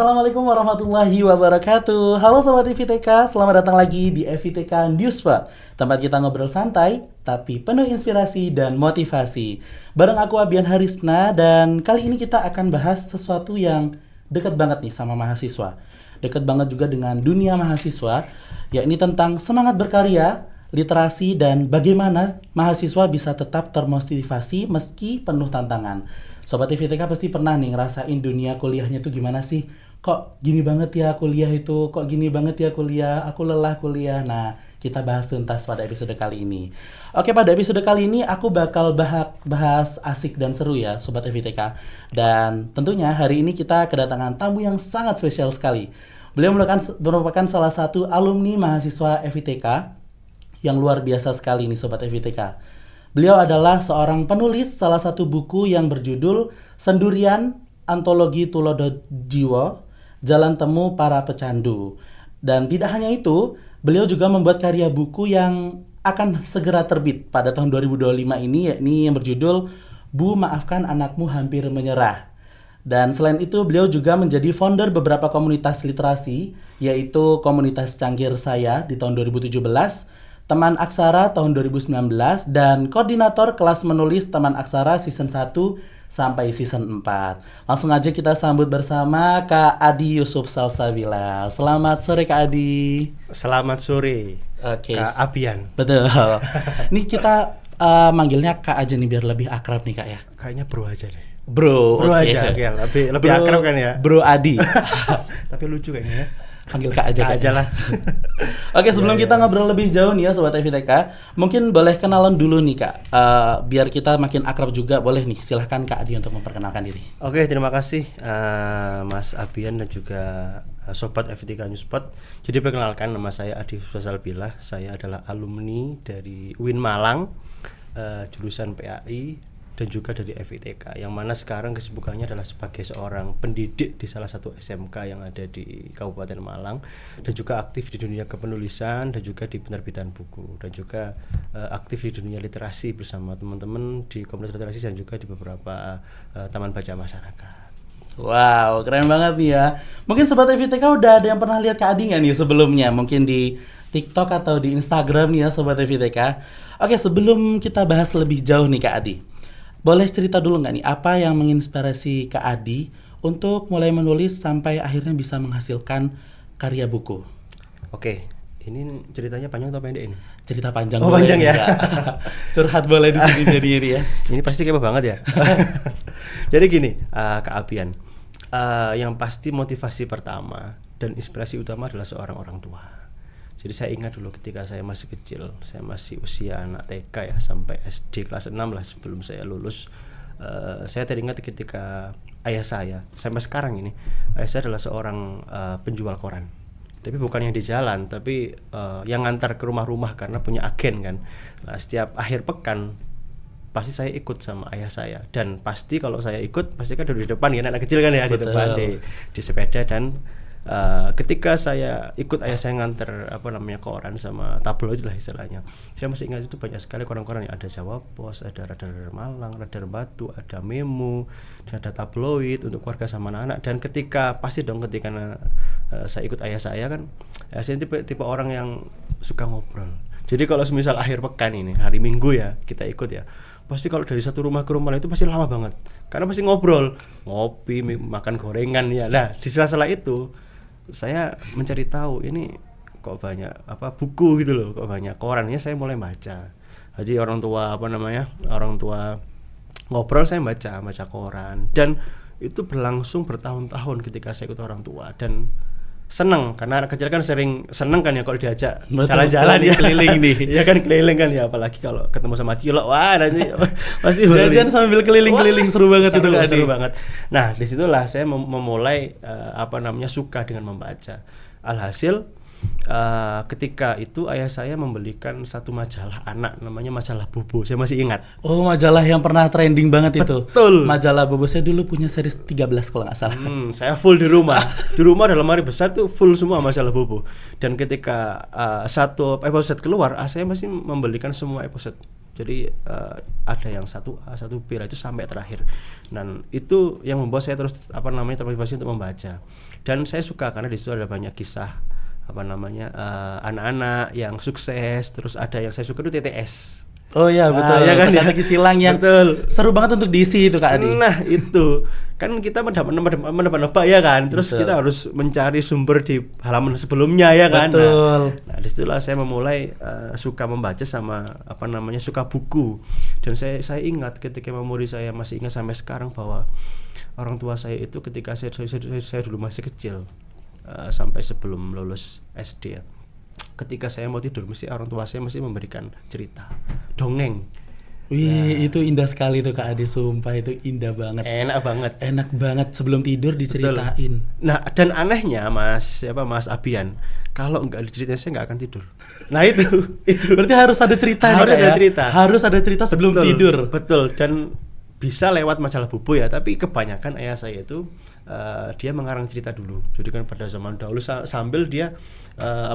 Assalamualaikum warahmatullahi wabarakatuh. Halo Sobat FITK, selamat datang lagi di FITK Newspot, tempat kita ngobrol santai, tapi penuh inspirasi dan motivasi. Bareng aku Abian Harisna, dan kali ini kita akan bahas sesuatu yang dekat banget nih sama mahasiswa. Dekat banget juga dengan dunia mahasiswa, yakni tentang semangat berkarya, literasi, dan bagaimana mahasiswa bisa tetap termotivasi meski penuh tantangan. Sobat FITK pasti pernah nih ngerasain dunia kuliahnya tuh gimana sih? Kok gini banget ya kuliah itu? Kok gini banget ya kuliah? Aku lelah kuliah. Nah, kita bahas tuntas pada episode kali ini. Oke, pada episode kali ini aku bakal bahas asik dan seru ya Sobat FITK. Dan tentunya hari ini kita kedatangan tamu yang sangat spesial sekali. Beliau merupakan salah satu alumni mahasiswa FITK yang luar biasa sekali nih Sobat FITK. Beliau adalah seorang penulis salah satu buku yang berjudul Sendurian Antologi Tulodo Jiwo, Jalan Temu Para Pecandu. Dan tidak hanya itu, beliau juga membuat karya buku yang akan segera terbit pada tahun 2025 ini, yakni yang berjudul Bu Maafkan Anakmu Hampir Menyerah. Dan selain itu, beliau juga menjadi founder beberapa komunitas literasi, yaitu Komunitas Cangkir Saya di tahun 2017, Teman Aksara tahun 2019, dan koordinator kelas menulis Teman Aksara season 1 sampai season 4. Langsung aja kita sambut bersama Kak Adi Yusuf Salsabila. Selamat sore Kak Adi. Selamat sore. Oke. Kak Abian. Betul. Nih kita manggilnya Kak aja nih biar lebih akrab nih Kak ya. Kayaknya bro aja deh. Bro okay. Aja, okay. lebih akrab kan ya. Bro Adi. Tapi lucu kayaknya ya. Panggil Kak aja. Kak aja lah. Oke, sebelum kita ngobrol lebih jauh nih ya Sobat FITK, mungkin boleh kenalan dulu nih Kak, biar kita makin akrab juga. Boleh nih, silahkan Kak Adi untuk memperkenalkan diri. Oke, terima kasih Mas Abian dan juga Sobat FITK Newspot. Jadi perkenalkan, nama saya Adi Salsabila. Saya adalah alumni dari UIN Malang, jurusan PAI, dan juga dari FITK, yang mana sekarang kesibukannya adalah sebagai seorang pendidik di salah satu SMK yang ada di Kabupaten Malang, dan juga aktif di dunia kepenulisan dan juga di penerbitan buku, dan juga aktif di dunia literasi bersama teman-teman di komunitas literasi dan juga di beberapa taman baca masyarakat. Wow, keren banget nih ya. Mungkin Sobat FITK udah ada yang pernah lihat Kak Adi nggak nih sebelumnya? Mungkin di TikTok atau di Instagram nih ya Sobat FITK. Oke, sebelum kita bahas lebih jauh nih Kak Adi, boleh cerita dulu nggak nih apa yang menginspirasi Kak Adi untuk mulai menulis sampai akhirnya bisa menghasilkan karya buku? Oke, ini ceritanya panjang atau pendek ini? Cerita panjang. Oh, panjang ya. Curhat boleh di sini jadi ini ya. Ini pasti kepo banget ya. Jadi gini, Kak Abian, yang pasti motivasi pertama dan inspirasi utama adalah seorang orang tua. Jadi saya ingat dulu ketika saya masih kecil, saya masih usia anak TK ya, sampai SD kelas 6 lah sebelum saya lulus. Saya teringat ketika ayah saya, sampai sekarang ini, ayah saya adalah seorang penjual koran. Tapi bukan yang di jalan, tapi yang ngantar ke rumah-rumah karena punya agen kan. Nah, setiap akhir pekan pasti saya ikut sama ayah saya, dan pasti kalau saya ikut pasti kan di depan ya, anak kecil kan ya. Betul. Di depan di sepeda. Dan ketika saya ikut ayah saya nganter koran sama tabloid lah istilahnya, saya masih ingat itu banyak sekali koran-koran yang ada Jawa Pos, ada Radar Malang, Radar Batu, ada Memo, dan ada tabloid untuk keluarga sama anak-anak. Dan ketika saya ikut ayah saya kan, saya tipe orang yang suka ngobrol. Jadi kalau semisal akhir pekan ini, hari Minggu ya, kita ikut ya, pasti kalau dari satu rumah ke rumah lain itu pasti lama banget, karena pasti ngobrol, ngopi, makan gorengan ya. Nah, di sela-sela itu saya mencari tahu ini kok banyak buku gitu loh, kok banyak korannya. Saya mulai baca. Jadi orang tua ngobrol, saya baca koran, dan itu berlangsung bertahun-tahun ketika saya ikut orang tua. Dan seneng, karena anak kecil kan sering seneng kan ya kalau diajak jalan-jalan ya, keliling nih. Ya kan keliling kan ya, apalagi kalau ketemu sama cilok, wah nanti pasti jajan sambil keliling-keliling. Seru banget itu kan. Seru banget. Nah, disitulah saya memulai suka dengan membaca. Alhasil ketika itu ayah saya membelikan satu majalah anak, namanya majalah Bobo. Saya masih ingat. Oh, majalah yang pernah trending banget itu. Betul. Majalah Bobo, saya dulu punya series 13 kalau nggak salah. Saya full di rumah. Di rumah dalam lemari besar tuh full semua majalah Bobo. Dan ketika satu episode keluar, saya masih membelikan semua episode. Jadi ada yang 1A, 1B itu sampai terakhir. Dan itu yang membuat saya terus termotivasi untuk membaca. Dan saya suka karena di situ ada banyak kisah anak-anak yang sukses, terus ada yang saya suka itu TTS. Oh iya betul, ya kan, teka-teki silang yang betul. Seru banget untuk diisi itu Kak Adi. Nah itu kan kita menebak ya kan, terus Betul. kita harus mencari sumber di halaman sebelumnya ya kan. Betul. Nah disitulah saya memulai suka membaca sama suka buku. Dan saya ingat ketika memori saya masih ingat sampai sekarang bahwa orang tua saya itu ketika saya dulu masih kecil, sampai sebelum lulus SD ya. Ketika saya mau tidur mesti orang tua saya mesti memberikan cerita, dongeng. Wih, itu indah sekali tuh Kak Adi, sumpah itu indah banget. Enak banget. Enak banget sebelum tidur diceritain. Betul. Nah, dan anehnya Mas Abian, kalau enggak diceritain saya enggak akan tidur. Nah, itu. Berarti harus ada cerita nih, Harus Kak, ada ya? cerita. Harus ada cerita sebelum Betul, tidur. Betul, dan bisa lewat majalah buku ya, tapi kebanyakan ayah saya itu dia mengarang cerita dulu. Jadi kan pada zaman dahulu sambil dia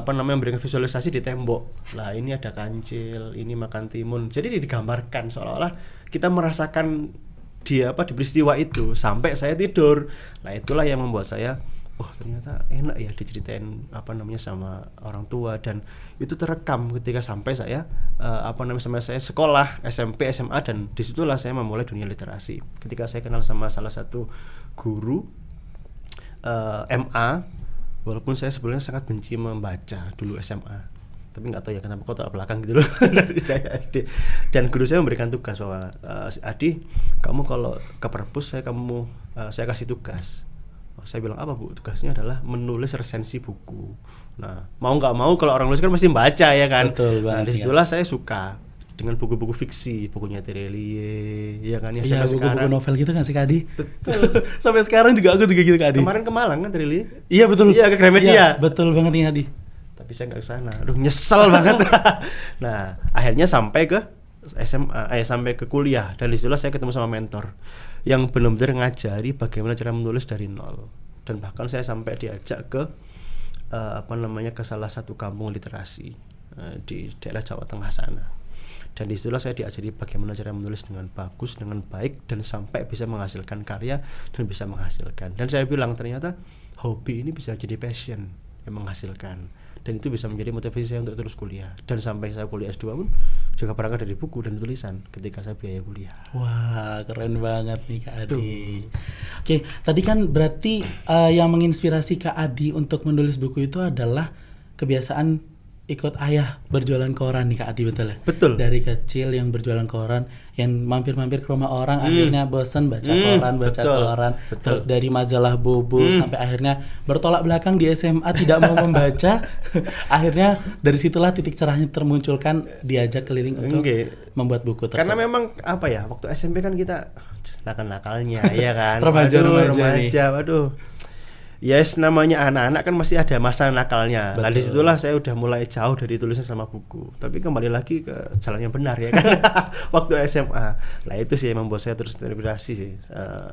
memberikan visualisasi di tembok. Lah ini ada kancil, ini makan timun. Jadi digambarkan seolah-olah kita merasakan dia di peristiwa itu sampai saya tidur. Nah, itulah yang membuat saya ternyata enak ya diceritain sama orang tua, dan itu terekam ketika sampai saya sampai saya sekolah SMP SMA, dan disitulah saya memulai dunia literasi ketika saya kenal sama salah satu guru MA, walaupun saya sebelumnya sangat benci membaca dulu SMA, tapi nggak tahu ya kenapa kok tak belakang gitu loh dari saya SD. Dan guru saya memberikan tugas bahwa Adi, kamu kalau ke perpus saya kasih tugas. Saya bilang, apa Bu? Tugasnya adalah menulis resensi buku. Nah, mau nggak mau kalau orang nulis kan mesti baca ya kan. Betul banget. Nah, disitulah saya suka dengan buku-buku fiksi, bukunya Terelie, ya kan ya. Iya, buku-buku novel gitu kan sih Kak Adi. Betul. Sampai sekarang juga aku juga gitu Kak Adi. Kemarin ke Malang kan Terelie? Iya betul. Iya, ke Gramedia. Iya, betul banget nih Adi. Tapi saya nggak kesana. Aduh, nyesel banget. Nah, akhirnya sampai ke SMA, sampai ke kuliah, dan disitulah saya ketemu sama mentor yang benar-benar ngajari bagaimana cara menulis dari nol. Dan bahkan saya sampai diajak ke ke salah satu kampung literasi di daerah Jawa Tengah sana. Dan disitulah saya diajari bagaimana cara menulis dengan bagus, dengan baik, dan sampai bisa menghasilkan karya dan bisa menghasilkan. Dan saya bilang ternyata hobi ini bisa jadi passion yang menghasilkan, dan itu bisa menjadi motivasi saya untuk terus kuliah. Dan sampai saya kuliah S2 pun juga berangkat dari buku dan tulisan ketika saya biaya kuliah. Wah, keren banget nih Kak Adi. Oke, tadi kan berarti yang menginspirasi Kak Adi untuk menulis buku itu adalah kebiasaan ikut ayah berjualan koran nih Kak Adi, betul ya? Betul. Dari kecil yang berjualan koran, yang mampir-mampir ke rumah orang, akhirnya bosan baca koran, Betul. Terus dari majalah Bobo sampai akhirnya bertolak belakang di SMA tidak mau membaca. Akhirnya dari situlah titik cerahnya termunculkan, diajak keliling untuk membuat buku tersebut. Karena memang waktu SMP kan kita nakal-nakalnya ya kan. Remaja. Waduh. Yes, namanya anak-anak kan masih ada masa nakalnya. Nah, disitulah saya udah mulai jauh dari tulisan sama buku. Tapi kembali lagi ke jalan yang benar ya kan. Waktu SMA. Nah, itu sih yang membuat saya terus terinspirasi sih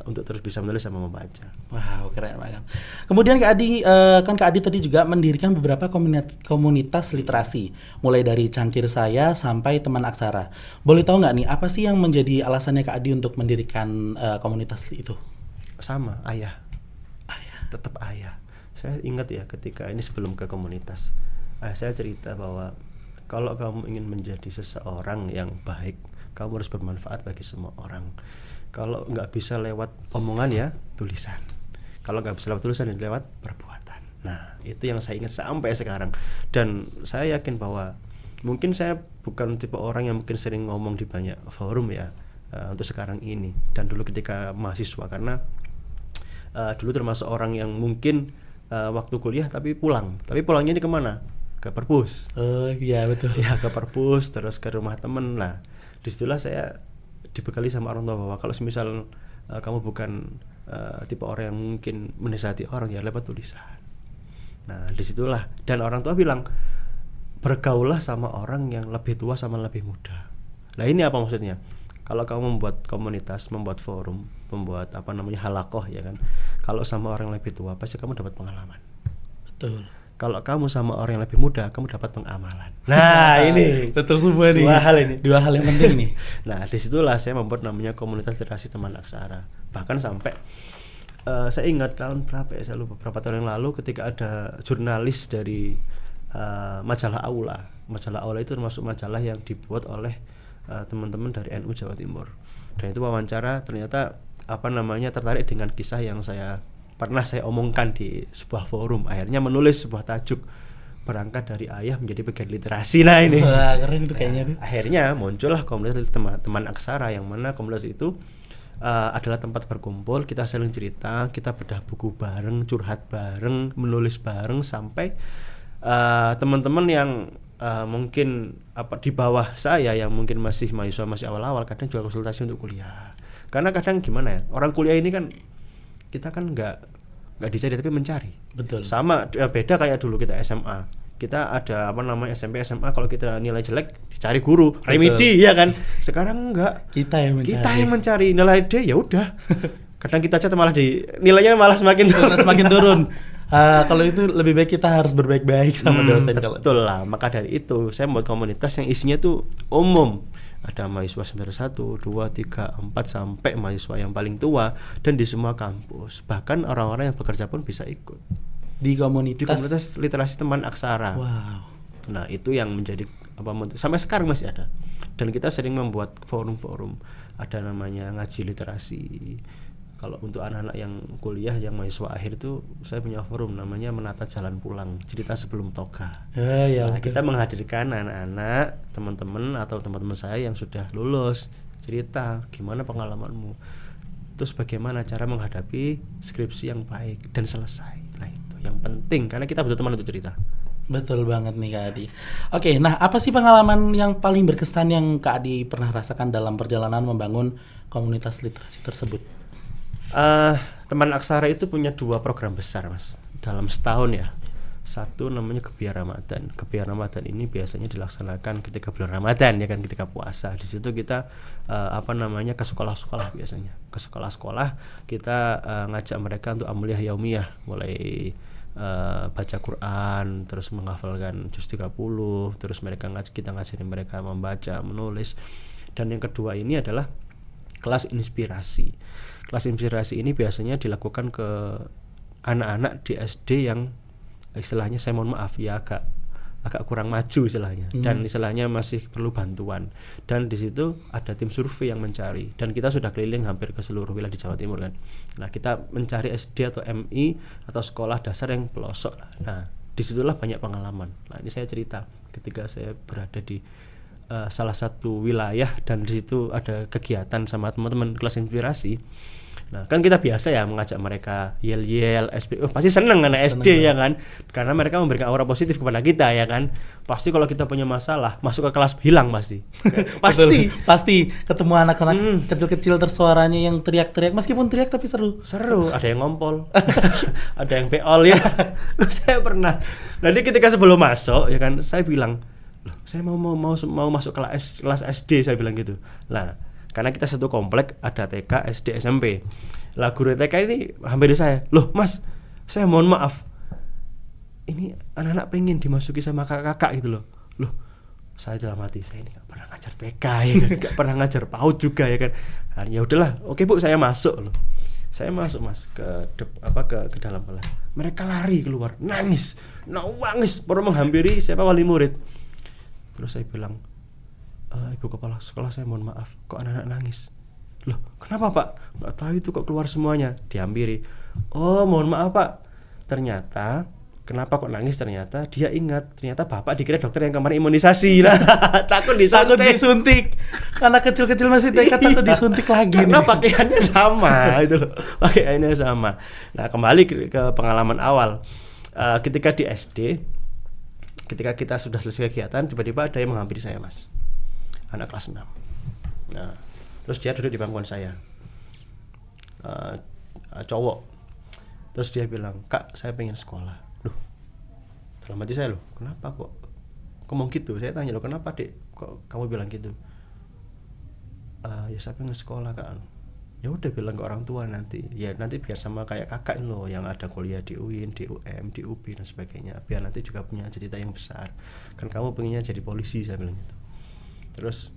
untuk terus bisa menulis sama membaca. Wow, keren banget. Kemudian Kak Adi, kan Kak Adi tadi juga mendirikan beberapa komunitas literasi, mulai dari Cangkir Saya sampai Teman Aksara. Boleh tahu nggak nih, apa sih yang menjadi alasannya Kak Adi untuk mendirikan komunitas itu? Sama, ayah. Tetap ayah. Saya ingat ya ketika ini sebelum ke komunitas, saya cerita bahwa kalau kamu ingin menjadi seseorang yang baik, kamu harus bermanfaat bagi semua orang. Kalau nggak bisa lewat omongan ya tulisan. Kalau nggak bisa lewat tulisan ya lewat perbuatan. Nah, itu yang saya ingat sampai sekarang. Dan saya yakin bahwa mungkin saya bukan tipe orang yang mungkin sering ngomong di banyak forum ya untuk sekarang ini, dan dulu ketika mahasiswa, karena dulu termasuk orang yang mungkin waktu kuliah tapi pulangnya ini kemana? Ke perpus. Oh iya betul. Ya, ke perpus, terus ke rumah temen. Nah, disitulah saya dibekali sama orang tua bahwa kalau semisal kamu bukan tipe orang yang mungkin menasihati orang, ya lewat tulisan. Nah, disitulah, dan orang tua bilang bergaullah sama orang yang lebih tua sama lebih muda. Nah, ini apa maksudnya? Kalau kamu membuat komunitas, membuat forum, membuat halakoh ya kan, kalau sama orang yang lebih tua pasti kamu dapat pengalaman. Betul. Kalau kamu sama orang yang lebih muda, kamu dapat pengamalan. Nah, ini betul semua nih. Dua hal yang penting nih. Nah, disitulah saya membuat namanya komunitas literasi Teman Aksara. Bahkan sampai saya ingat tahun berapa ya, saya lupa, beberapa tahun yang lalu ketika ada jurnalis dari majalah Aula. Majalah Aula itu termasuk majalah yang dibuat oleh teman-teman dari NU Jawa Timur. Dan itu wawancara ternyata tertarik dengan kisah yang pernah saya omongkan di sebuah forum. Akhirnya menulis sebuah tajuk, berangkat dari ayah menjadi bagian literasi. Nah ini keren itu kayaknya. Akhirnya muncullah komunitas teman aksara, yang mana komunitas itu adalah tempat berkumpul, kita saling cerita, kita bedah buku bareng, curhat bareng, menulis bareng, sampai teman-teman yang mungkin di bawah saya yang mungkin masih mahasiswa, masih awal-awal, kadang juga konsultasi untuk kuliah. Karena kadang gimana ya, orang kuliah ini kan kita kan nggak dicari tapi mencari. Betul. Sama beda kayak dulu kita SMA. Kita ada SMP SMA, kalau kita nilai jelek dicari guru, remedi ya kan. Sekarang enggak. Kita yang mencari nilai D, ya udah. Kadang kita cat malah nilainya malah semakin turun. Kalau itu lebih baik kita harus berbaik-baik sama dosen. Betul lah. Maka dari itu saya membuat komunitas yang isinya tuh umum. Ada mahasiswa semester 1, 2, 3, 4 sampai mahasiswa yang paling tua, dan di semua kampus. Bahkan orang-orang yang bekerja pun bisa ikut di komunitas literasi teman aksara. Wow. Nah, itu yang menjadi sampai sekarang masih ada. Dan kita sering membuat forum-forum. Ada namanya ngaji literasi. Kalau untuk anak-anak yang kuliah, yang mahasiswa akhir itu, saya punya forum namanya Menata Jalan Pulang, cerita sebelum toga. Kita menghadirkan anak-anak, teman-teman atau teman-teman saya yang sudah lulus, cerita gimana pengalamanmu, terus bagaimana cara menghadapi skripsi yang baik dan selesai. Nah itu yang penting, karena kita butuh teman untuk cerita. Betul banget nih Kak Adi. Oke, nah apa sih pengalaman yang paling berkesan yang Kak Adi pernah rasakan dalam perjalanan membangun komunitas literasi tersebut? Teman aksara itu punya 2 program besar, Mas, dalam setahun ya. Satu namanya Gebiar Ramadan. Gebiar Ramadan ini biasanya dilaksanakan ketika bulan Ramadan ya kan, ketika puasa. Di situ kita ke sekolah-sekolah biasanya. Ke sekolah-sekolah kita ngajak mereka untuk amaliyah yaumiyah, mulai baca Quran, terus menghafalkan juz 30, terus kita ngajarin mereka membaca, menulis. Dan yang kedua ini adalah kelas inspirasi. Kelas inspirasi ini biasanya dilakukan ke anak-anak di SD yang istilahnya, saya mohon maaf ya, agak kurang maju istilahnya, dan istilahnya masih perlu bantuan. Dan di situ ada tim survei yang mencari, dan kita sudah keliling hampir ke seluruh wilayah di Jawa Timur kan. Nah, kita mencari SD atau MI atau sekolah dasar yang pelosok. Nah, disitulah banyak pengalaman. Nah, ini saya cerita ketika saya berada di salah satu wilayah, dan di situ ada kegiatan sama teman-teman kelas inspirasi. Nah, kan kita biasa ya mengajak mereka yel-yel, SP, pasti seneng anak SD ya kan, karena mereka memberikan aura positif kepada kita ya kan. Pasti kalau kita punya masalah masuk ke kelas hilang pasti. pasti ketemu anak-anak kecil-kecil tersuaranya yang teriak-teriak, meskipun teriak tapi seru. Ada yang ngompol, ada yang beol ya. Saya pernah. Nanti ketika sebelum masuk ya kan, saya bilang, saya mau masuk kelas SD, saya bilang gitu. Nah, karena kita satu komplek, ada TK, SD, SMP. Lah guru TK ini hampir saya, "Loh Mas, saya mohon maaf, ini anak-anak pengen dimasuki sama kakak-kakak gitu loh." Loh, saya dalam hati, saya ini gak pernah ngajar TK ya kan, gak pernah ngajar PAUD juga ya kan. Ya udahlah, oke Bu, saya masuk loh. Saya masuk Mas ke dalam kelas. Mereka lari keluar, nangis, baru menghampiri siapa wali murid. Terus saya bilang, Ibu kepala sekolah, saya mohon maaf, kok anak-anak nangis? Loh, kenapa Pak? Gak tahu itu kok keluar semuanya. Dihampiri. Oh, mohon maaf Pak, ternyata kenapa kok nangis, ternyata dia ingat, ternyata Bapak dikira dokter yang kemarin imunisasi. Nah, takut disuntik. Karena kecil-kecil masih TK, takut disuntik lagi. Karena pakaiannya sama itu loh. Pakaiannya sama. Nah, kembali ke pengalaman awal. Ketika di SD, ketika kita sudah selesai kegiatan, tiba-tiba ada yang menghampiri saya, Mas. Anak kelas 6. Nah, terus dia duduk di bangkuan saya. Cowok. Terus dia bilang, "Kak, saya pengen sekolah." Loh, dalam hati saya, loh, kenapa kok ngomong gitu? Saya tanya, loh, kenapa Dek? Kok kamu bilang gitu? Ya saya pengen sekolah, Kak. Ya udah, bilang ke orang tua nanti. Ya nanti biar sama kayak kakak loh, yang ada kuliah di UIN, di UM, di UB dan sebagainya. Biar nanti juga punya cita-cita yang besar. Kan kamu pengennya jadi polisi, saya bilang gitu. Terus,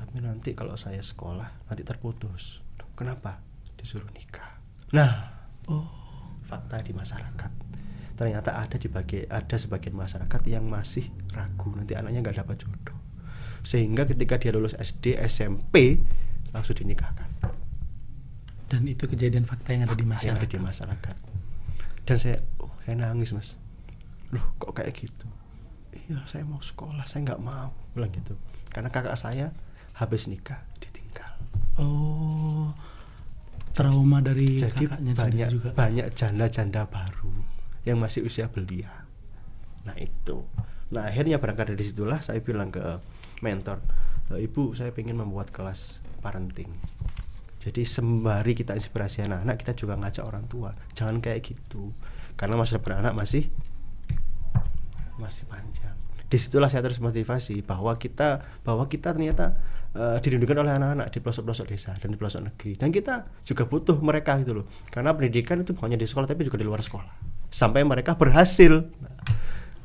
tapi nanti kalau saya sekolah nanti terputus. Loh, kenapa? Disuruh nikah. Nah, fakta di masyarakat. Ternyata ada sebagian masyarakat yang masih ragu nanti anaknya nggak dapat jodoh. Sehingga ketika dia lulus SD, SMP langsung dinikahkan. Dan itu kejadian fakta yang ada di masyarakat. Yang ada di masyarakat. Dan saya nangis, Mas. Loh, kok kayak gitu? Iya, saya mau sekolah, saya nggak mau, bilang gitu. Karena kakak saya habis nikah ditinggal. Oh, trauma dari Jadi kakaknya juga. banyak janda-janda baru yang masih usia belia. Nah itu. Nah akhirnya berangkat dari situlah saya bilang ke mentor, Ibu, saya ingin membuat kelas parenting. Jadi sembari kita inspirasi anak-anak, kita juga ngajak orang tua, jangan kayak gitu. Karena masa depan anak masih panjang. Disitulah saya terus motivasi bahwa kita ternyata dirindukan oleh anak-anak di pelosok-pelosok desa dan di pelosok negeri, dan kita juga butuh mereka gitu loh. Karena pendidikan itu bukan hanya di sekolah tapi juga di luar sekolah sampai mereka berhasil.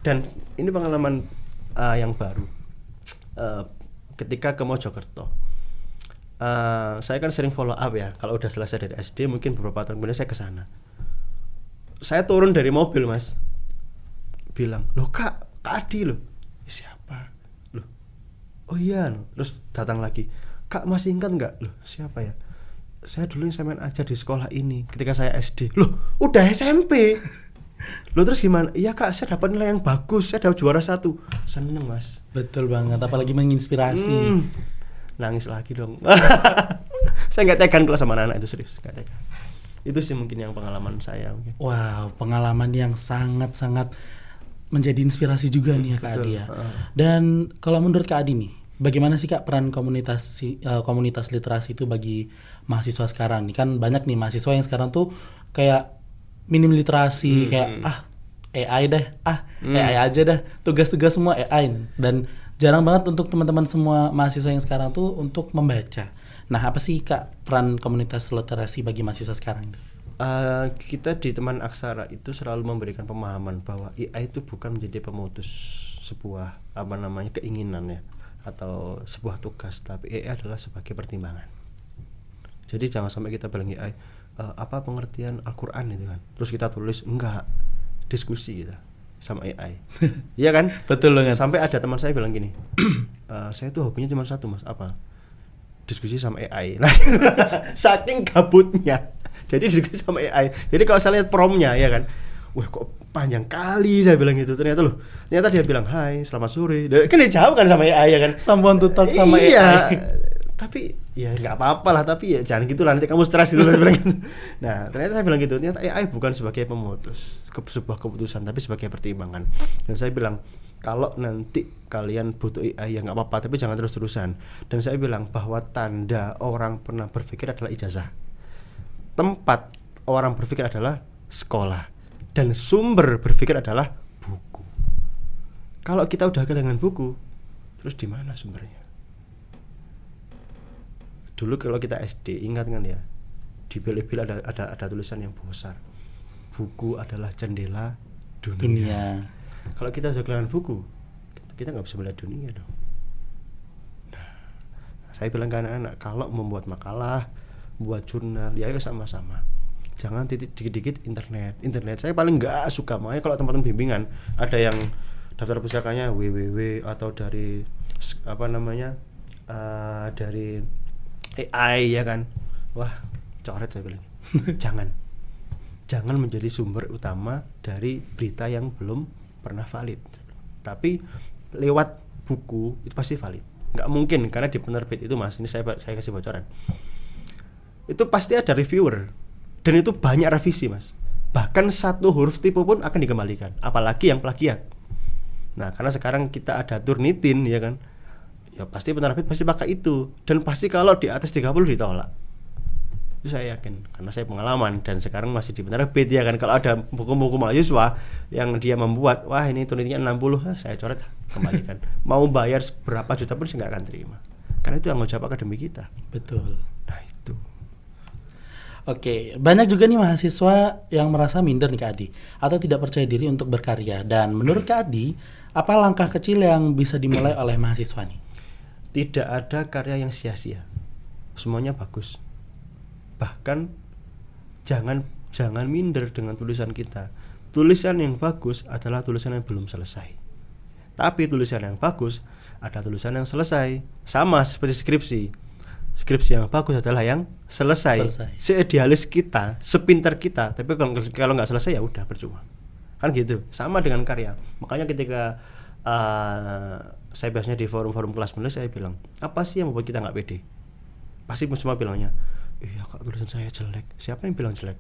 Dan ini pengalaman yang baru. Ketika ke Mojokerto, saya kan sering follow up ya. Kalau udah selesai dari SD, mungkin beberapa tahun kemudian saya ke sana. Saya turun dari mobil, Mas, bilang, loh Kak Adi loh. Siapa? Loh, oh iya. Terus datang lagi, Kak masih ingat nggak? Loh siapa ya? Saya dulu yang saya main aja di sekolah ini ketika saya SD. Loh udah SMP. Loh terus gimana? Iya Kak, saya dapat nilai yang bagus, saya dapat juara 1. Seneng, Mas. Betul banget, apalagi menginspirasi. Nangis lagi dong. Saya nggak tegan kalau sama anak itu, serius nggak tegan. Itu sih mungkin yang pengalaman saya mungkin. Wow, pengalaman yang sangat-sangat menjadi inspirasi juga nih ya Kak Adi ya. Dan kalau menurut Kak Adi nih, bagaimana sih Kak peran komunitas literasi itu bagi mahasiswa sekarang nih? Kan banyak nih mahasiswa yang sekarang tuh kayak minim literasi, kayak AI deh, AI aja dah, tugas-tugas semua AI. Dan jarang banget untuk teman-teman semua mahasiswa yang sekarang tuh untuk membaca. Nah, apa sih Kak peran komunitas literasi bagi mahasiswa sekarang itu? Kita di Teman Aksara itu selalu memberikan pemahaman bahwa AI itu bukan menjadi pemutus sebuah keinginan ya, atau sebuah tugas, tapi AI adalah sebagai pertimbangan. Jadi jangan sampai kita bilang AI apa pengertian Al-Quran itu kan, terus kita tulis, enggak, diskusi kita sama AI. Iya kan? Betul banget. Sampai ada teman saya bilang gini, saya tuh hobinya cuma satu Mas, apa? Diskusi sama AI. Nah, saking gabutnya, jadi diskusi sama AI. Jadi kalau saya lihat promnya ya kan, wah kok panjang kali, saya bilang gitu. Ternyata dia bilang, hai selamat sore. Kan dijawab kan sama AI ya kan, Someone to talk sama AI. Tapi ya nggak apa-apa lah, tapi ya jangan gitu lah, nanti kamu stres gitu. Saya bilang gitu. Nah ternyata saya bilang gitu, ternyata AI bukan sebagai pemutus sebuah keputusan, tapi sebagai pertimbangan. Dan saya bilang, kalau nanti kalian butuh AI ya nggak apa-apa, tapi jangan terus-terusan. Dan saya bilang bahwa tanda orang pernah berpikir adalah ijazah, tempat orang berpikir adalah sekolah, dan sumber berpikir adalah buku. Kalau kita udah kehilangan buku, terus di mana sumbernya? Dulu kalau kita SD, ingat kan ya, di bil-bil ada tulisan yang besar, buku adalah jendela dunia. Kalau kita sudah kehilangan buku, kita nggak bisa melihat dunia dong. Nah, saya bilang ke anak-anak, kalau membuat makalah, buat jurnal, ya ayo sama-sama. Jangan dikit-dikit internet. Saya paling nggak suka, makanya kalau teman-teman bimbingan ada yang daftar pusakanya www atau dari dari AI ya kan, wah coret, saya bilang jangan menjadi sumber utama dari berita yang belum pernah valid, tapi lewat buku itu pasti valid. Nggak mungkin, karena di penerbit itu Mas, ini saya kasih bocoran, itu pasti ada reviewer dan itu banyak revisi Mas, bahkan satu huruf tipu pun akan dikembalikan, apalagi yang plagiat. Nah karena sekarang kita ada Turnitin ya kan, ya pasti penerbit pasti pakai itu, dan pasti kalau di atas 30 ditolak. Itu saya yakin, karena saya pengalaman dan sekarang masih di penerbit ya kan. Kalau ada buku-buku mahasiswa yang dia membuat, wah ini Turnitinnya 60, saya coret, kembalikan. Mau bayar berapa juta pun saya nggak akan terima, karena itu tanggung jawab akademik kita. Betul. Nah itu. Oke, banyak juga nih mahasiswa yang merasa minder nih Kak Adi, atau tidak percaya diri untuk berkarya. Dan menurut Kak Adi, apa langkah kecil yang bisa dimulai oleh mahasiswa nih? Tidak ada karya yang sia-sia, semuanya bagus. Bahkan jangan minder dengan tulisan kita. Tulisan yang bagus adalah tulisan yang belum selesai. Tapi tulisan yang bagus ada tulisan yang selesai. Sama seperti skripsi. Skripsi yang bagus adalah yang selesai. Seidealis kita, sepintar kita, tapi kalau nggak selesai ya udah percuma. Kan gitu. Sama dengan karya. Makanya ketika saya biasanya di forum-forum kelas menulis, saya bilang, apa sih yang membuat kita nggak pede? Pasti semua bilangnya, iya kak tulisan saya jelek. Siapa yang bilang jelek?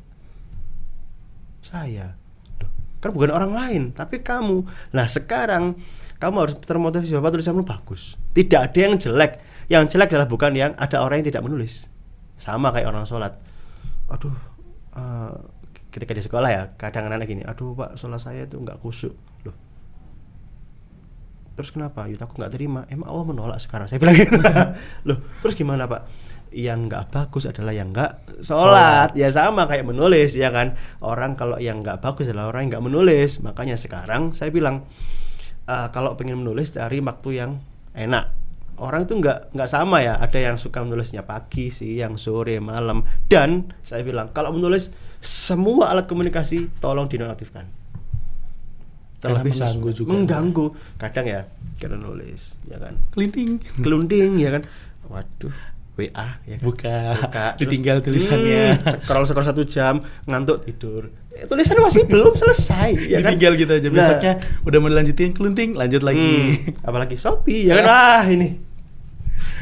Saya. Loh, kan bukan orang lain, tapi kamu. Nah sekarang kamu harus termotivasi bahwa tulisanmu bagus. Tidak ada yang jelek. Yang jelek adalah bukan yang ada orang yang tidak menulis. Sama kayak orang sholat. Aduh, ketika di sekolah ya, kadang anak gini, aduh pak sholat saya itu nggak khusyuk. Loh, terus kenapa? Yud aku nggak terima. Emang Allah menolak sekarang? Saya bilang gitu. Loh, terus gimana pak? Yang nggak bagus adalah yang nggak sholat. Ya sama kayak menulis ya kan. Orang kalau yang nggak bagus adalah orang yang nggak menulis. Makanya sekarang saya bilang, kalau pengen menulis cari waktu yang enak. Orang itu nggak sama ya. Ada yang suka menulisnya pagi, siang, sore, malam. Dan saya bilang kalau menulis semua alat komunikasi tolong dinonaktifkan. Terlebih mengganggu juga. Mengganggu. Kadang ya kita nulis, ya kan. Kelunting, ya kan. Waduh. WA ya kan? Buka ditinggal tulisannya. Scroll 1 jam, ngantuk tidur. Tulisannya masih belum selesai ya kan. Ditinggal gitu aja. Besoknya udah mau dilanjutin kelunting, lanjut lagi. Apalagi Shopee ya kan. Ini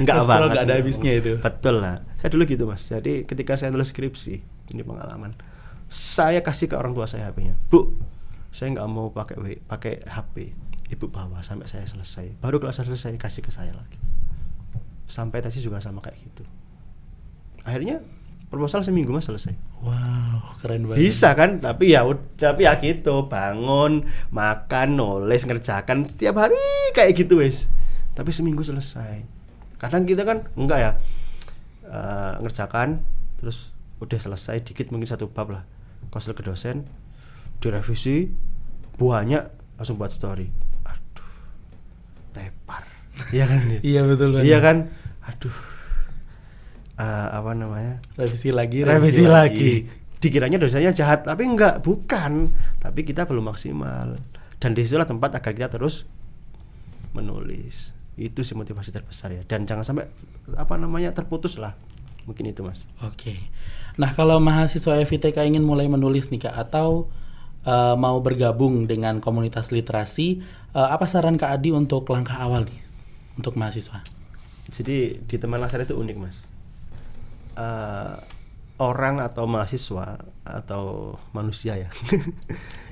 enggak banget. Enggak ada habisnya itu. Betul lah. Saya dulu gitu Mas. Jadi ketika saya nulis skripsi, ini pengalaman. Saya kasih ke orang tua saya HP-nya. Bu, saya enggak mau pakai HP. Ibu bawa sampai saya selesai. Baru kalau saya selesai kasih ke saya lagi. Sampai tesis juga sama kayak gitu. Akhirnya proposal seminggu Mas selesai. Wow, keren banget. Bisa kan? Tapi ya gitu, bangun, makan, nulis, ngerjakan setiap hari kayak gitu wes. Tapi seminggu selesai. Kadang kita kan enggak ya. Ngerjakan terus udah selesai dikit mungkin 1 bab lah. Konsul ke dosen, direvisi banyak langsung buat story. Aduh. Tepar. Iya kan? Iya betul. Iya kan? Aduh. Apa namanya? Revisi lagi. Dikiranya dosanya jahat, tapi bukan. Tapi kita belum maksimal. Dan disitulah tempat agar kita terus menulis. Itu sih motivasi terbesar ya. Dan jangan sampai terputus lah. Mungkin itu Mas. Oke. Nah kalau mahasiswa FITK ingin mulai menulis nih Kak, atau mau bergabung dengan komunitas literasi, apa saran Kak Adi untuk langkah awal nih untuk mahasiswa? Jadi di Teman Laksara itu unik Mas. Orang atau mahasiswa atau manusia ya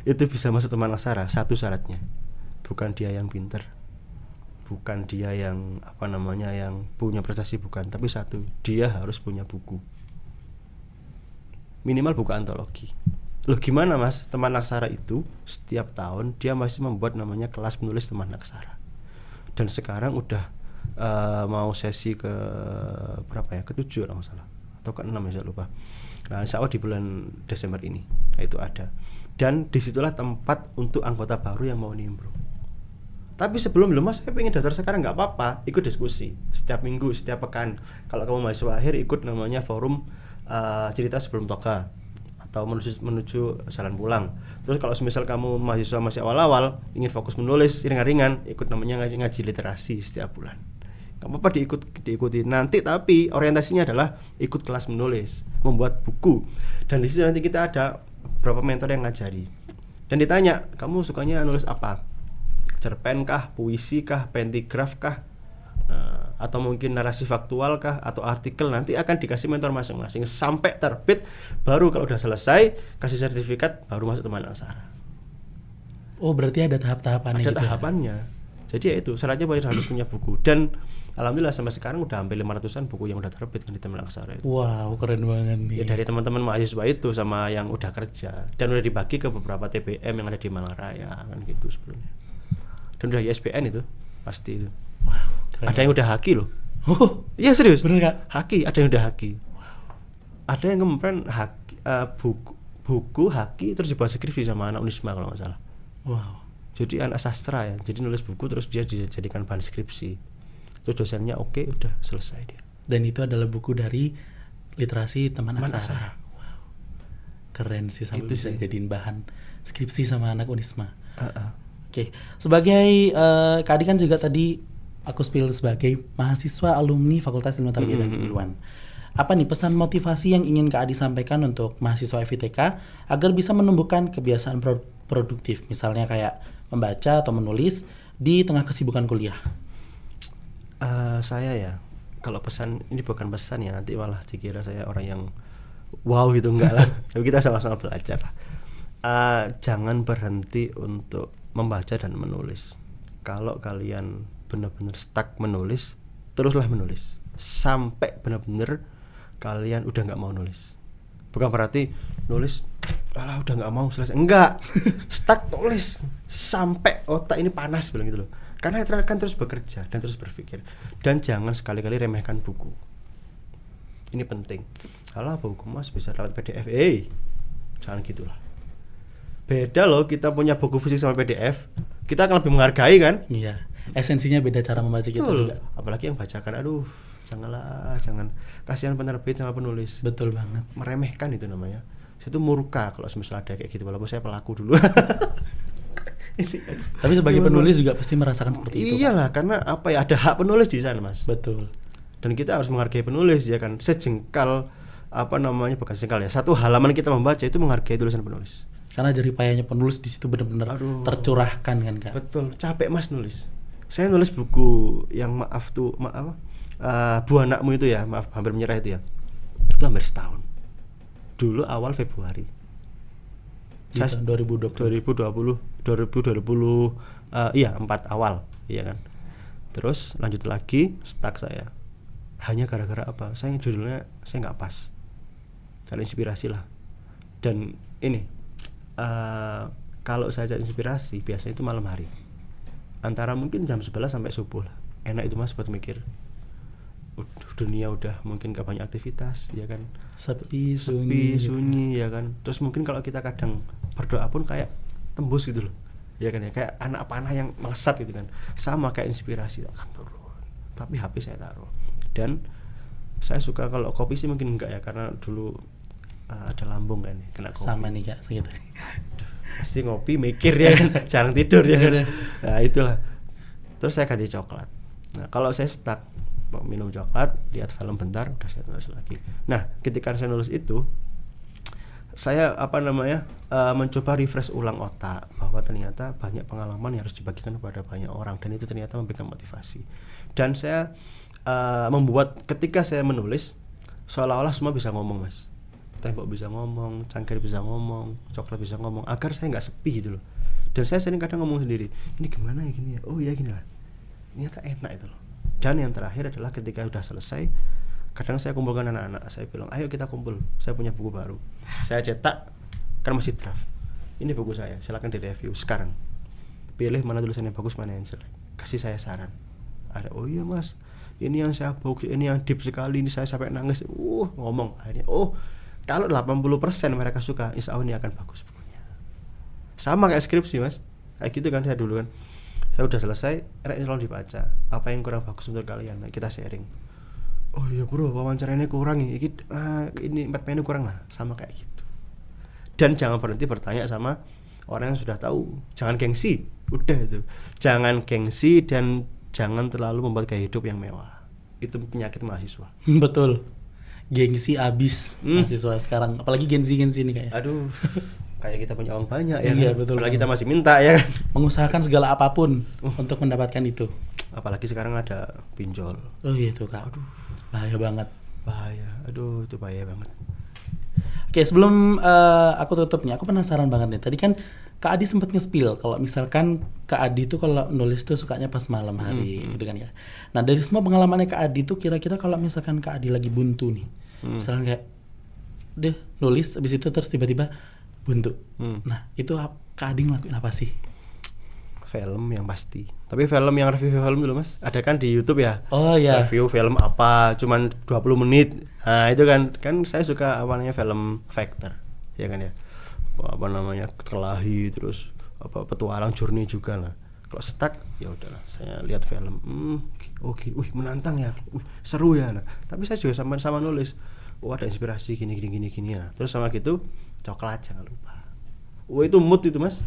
itu bisa masuk Teman Laksara, satu syaratnya bukan dia yang pinter, bukan dia yang yang punya prestasi, bukan, tapi satu, dia harus punya buku, minimal buku antologi. Loh gimana Mas? Teman Laksara itu setiap tahun dia masih membuat namanya kelas menulis Teman Laksara. Dan sekarang udah mau sesi ke berapa ya? Ke-7 kalau nggak salah, atau ke-6 ya saya lupa. Nah insya Allah di bulan Desember ini itu ada. Dan disitulah tempat untuk anggota baru yang mau nimbrung. Tapi sebelum Mas saya pengen daftar sekarang, nggak apa-apa, ikut diskusi setiap minggu, setiap pekan. Kalau kamu mahasiswa akhir ikut namanya forum cerita sebelum toga atau menuju jalan pulang. Terus kalau semisal kamu mahasiswa masih awal-awal ingin fokus menulis ringan-ringan, ikut namanya ngaji literasi setiap bulan. Gak apa-apa diikuti nanti, tapi orientasinya adalah ikut kelas menulis, membuat buku. Dan di situ nanti kita ada beberapa mentor yang ngajari. Dan ditanya, kamu sukanya nulis apa? Cerpen kah, puisi kah, pentigraf kah? Atau mungkin narasi faktual kah, atau artikel, nanti akan dikasih mentor masing-masing sampai terbit. Baru kalau udah selesai kasih sertifikat, baru masuk Teman Laksara. Oh berarti ada tahap-tahapannya? Ada tahapannya. Jadi ya itu syaratnya harus punya buku. Dan alhamdulillah sampai sekarang udah hampir 500-an buku yang udah terbit di Teman Laksara itu. Wow, keren banget nih. Ya dari teman-teman mahasiswa itu sama yang udah kerja, dan udah dibagi ke beberapa TBM yang ada di Malang Raya kan gitu sebelumnya. Dan udah ISBN itu pasti itu. Wow, keren. Ada yang udah haki loh. Oh, iya serius. Bener Kak? Haki, ada yang udah haki. Wow. Ada yang kemarin haki, buku haki terus dibuat skripsi sama anak Unisma kalau nggak salah. Wow. Jadi anak sastra ya, jadi nulis buku terus dia dijadikan bahan skripsi. Terus dosennya oke, udah selesai dia. Dan itu adalah buku dari literasi Teman Laksara. Wow. Keren sih, sampai Itu bisa sih. jadiin bahan skripsi sama anak Unisma. Oke, sebagai Kak Adi kan juga tadi aku spill sebagai mahasiswa alumni Fakultas Ilmu Tarbiyah dan Keguruan. Apa nih pesan motivasi yang ingin Kak Adi sampaikan untuk mahasiswa FITK agar bisa menumbuhkan kebiasaan produktif, misalnya kayak membaca atau menulis di tengah kesibukan kuliah? Saya ya, kalau pesan ini bukan pesan ya, nanti malah dikira saya orang yang wow gitu, enggak lah. Tapi kita sama-sama belajar. Jangan berhenti untuk membaca dan menulis. Kalau kalian benar-benar stuck menulis, teruslah menulis sampai benar-benar kalian udah nggak mau nulis. Bukan berarti nulis, alah udah nggak mau selesai. Enggak, stuck tulis sampai otak ini panas bilang gitu loh. Karena kita akan terus bekerja dan terus berpikir. Dan jangan sekali-kali remehkan buku. Ini penting. Alah buku mas bisa lewat PDF. Jangan gitulah. Beda loh kita punya buku fisik sama PDF. Kita akan lebih menghargai kan? Iya, esensinya beda cara membaca kita Betul. juga. Apalagi yang bacakan, aduh janganlah, jangan. Kasihan penerbit sama penulis. Betul banget. Meremehkan itu namanya. Saya tuh murka kalau misalnya ada kayak gitu, walaupun saya pelaku dulu. Tapi sebagai penulis juga pasti merasakan seperti itu. Iyalah, karena apa ya, ada hak penulis di sana mas. Betul. Dan kita harus menghargai penulis ya kan. Sejengkal apa namanya, bukan sejengkal ya, satu halaman kita membaca itu menghargai tulisan penulis. Karena jeripayanya penulis di situ benar-benar tercurahkan kan Kak. Betul, capek mas nulis. Saya nulis buku yang Bu Anakmu itu ya, maaf hampir menyerah itu ya. Itu hampir setahun. Dulu awal Februari. Di tahun 2020. 4 awal, iya kan. Terus lanjut lagi, stuck saya. Hanya gara-gara apa? Saya judulnya saya nggak pas. Cari inspirasi lah. Dan ini kalau saya cari inspirasi biasanya itu malam hari. Antara mungkin jam 11 sampai subuh lah. Enak itu mas buat mikir. Dunia udah mungkin gak banyak aktivitas ya kan, Sepi, sunyi ya kan. Terus mungkin kalau kita kadang berdoa pun kayak tembus gitu loh ya kan, ya kayak anak panah yang melesat gitu kan. Sama kayak inspirasi akan turun, tapi HP saya taruh. Dan saya suka, kalau kopi sih mungkin enggak ya, karena dulu ada lambung kan kena kopi. Sama nih Kak segitu. Pasti ngopi mikir ya kan, jarang tidur ya kan. Nah itulah. Terus saya ganti coklat. Nah kalau saya stuck minum coklat, lihat film bentar, udah saya nulis lagi. Nah ketika saya nulis itu, saya mencoba refresh ulang otak bahwa ternyata banyak pengalaman yang harus dibagikan kepada banyak orang, dan itu ternyata memberikan motivasi. Dan saya membuat, ketika saya menulis seolah-olah semua bisa ngomong mas. Tembok bisa ngomong, cangkir bisa ngomong, coklat bisa ngomong, agar saya nggak sepi gitu loh. Dan saya sering kadang ngomong sendiri, ini gimana ya gini ya, oh ya gini lah, ternyata enak itu loh. Dan yang terakhir adalah ketika udah selesai, kadang saya kumpulkan anak-anak, saya bilang ayo kita kumpul, saya punya buku baru, saya cetak, kan masih draft, ini buku saya, silakan direview sekarang, pilih mana tulisannya bagus, mana yang jelek, kasih saya saran. Ada, oh iya mas, ini yang saya bagus, ini yang deep sekali, ini saya sampai nangis, ngomong akhirnya, kalau 80% mereka suka, insya Allah ini akan bagus bukunya. Sama kayak skripsi mas, kayak gitu kan saya dulu kan. Saya udah selesai, ini tolong dibaca. Apa yang kurang bagus untuk kalian? Nah, kita sharing. Oh iya bro, wawancara ini kurang ini 4 ini kurang lah. Sama kayak gitu. Dan jangan berhenti bertanya sama orang yang sudah tahu. Jangan gengsi, udah itu. Jangan gengsi dan jangan terlalu membuat gaya hidup yang mewah. Itu penyakit mahasiswa. Betul. Gengsi abis mahasiswa sekarang. Apalagi Gen Z ini kayak. Aduh. Kayak kita punya uang banyak ya iya, kan? Betul. Apalagi kita masih minta ya kan? Mengusahakan segala apapun untuk mendapatkan itu. Apalagi sekarang ada pinjol. Oh iya tuh Kak. Aduh, bahaya banget. Bahaya. Aduh, itu bahaya banget. Oke, sebelum aku tutupnya, aku penasaran banget nih. Tadi kan Kak Adi sempat nge-spill kalau misalkan Kak Adi tuh kalau nulis tuh sukanya pas malam hari gitu kan ya. Nah, dari semua pengalamannya Kak Adi tuh kira-kira kalau misalkan Kak Adi lagi buntu nih. Misalkan kayak deh nulis habis itu terus tiba-tiba buntu. Nah, itu Kak Adi ngelakuin apa sih? Film yang pasti. Tapi film yang review film dulu mas. Ada kan di YouTube ya. Oh iya. Review film apa, cuman 20 menit. Nah itu kan saya suka awalnya film Factor, ya kan ya. Apa namanya, Kelahi, terus apa petualang, Journey juga lah. Kalau stuck ya udahlah, saya lihat film. Oke, menantang ya, seru ya. Nah, tapi saya juga sama nulis. Ada inspirasi gini. Nah, terus sama gitu coklat jangan lupa. Wah itu mood itu mas,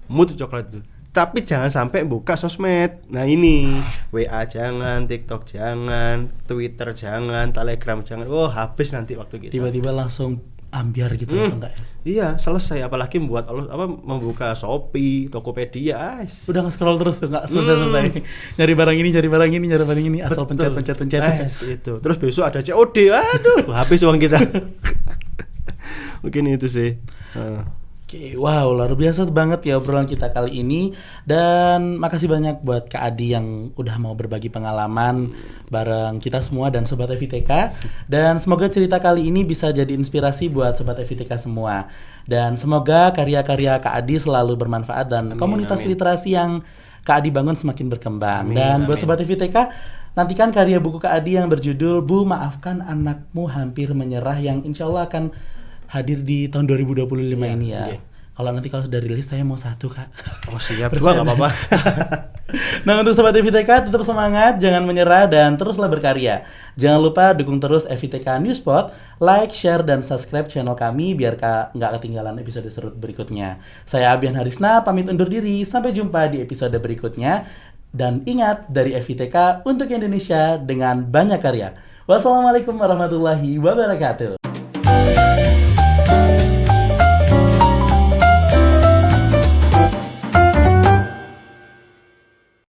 mood coklat itu. Tapi jangan sampai buka sosmed. Nah ini WA jangan, TikTok jangan, Twitter jangan, Telegram jangan. Oh habis nanti waktu kita. Tiba-tiba langsung ambiar gitu langsung enggak ya? Iya selesai. Apalagi membuka Shopee, Tokopedia. Udah nge-scroll terus tuh nggak selesai. Nyari barang ini, asal Betul. pencet. Itu. Terus besok ada COD. Aduh, habis uang kita. Mungkin itu sih. Oke, wow, luar biasa banget ya obrolan kita kali ini. Dan makasih banyak buat Kak Adi yang udah mau berbagi pengalaman bareng kita semua dan Sobat FITK. Dan semoga cerita kali ini bisa jadi inspirasi buat Sobat FITK semua. Dan semoga karya-karya Kak Adi selalu bermanfaat dan komunitas literasi yang Kak Adi bangun semakin berkembang. Dan buat Sobat FITK, nantikan karya buku Kak Adi yang berjudul Bu Maafkan Anakmu Hampir Menyerah yang insya Allah akan hadir di tahun 2025 ini ya. Okay. Kalau sudah rilis saya mau 1 Kak. Oh siap, 2 nggak apa-apa. Nah untuk Sobat FITK tetap semangat, jangan menyerah dan teruslah berkarya. Jangan lupa dukung terus FITK Newspot, like, share, dan subscribe channel kami biar nggak ketinggalan episode seru berikutnya. Saya Abian Harisna, pamit undur diri, sampai jumpa di episode berikutnya. Dan ingat, dari FITK untuk Indonesia dengan banyak karya. Wassalamualaikum warahmatullahi wabarakatuh.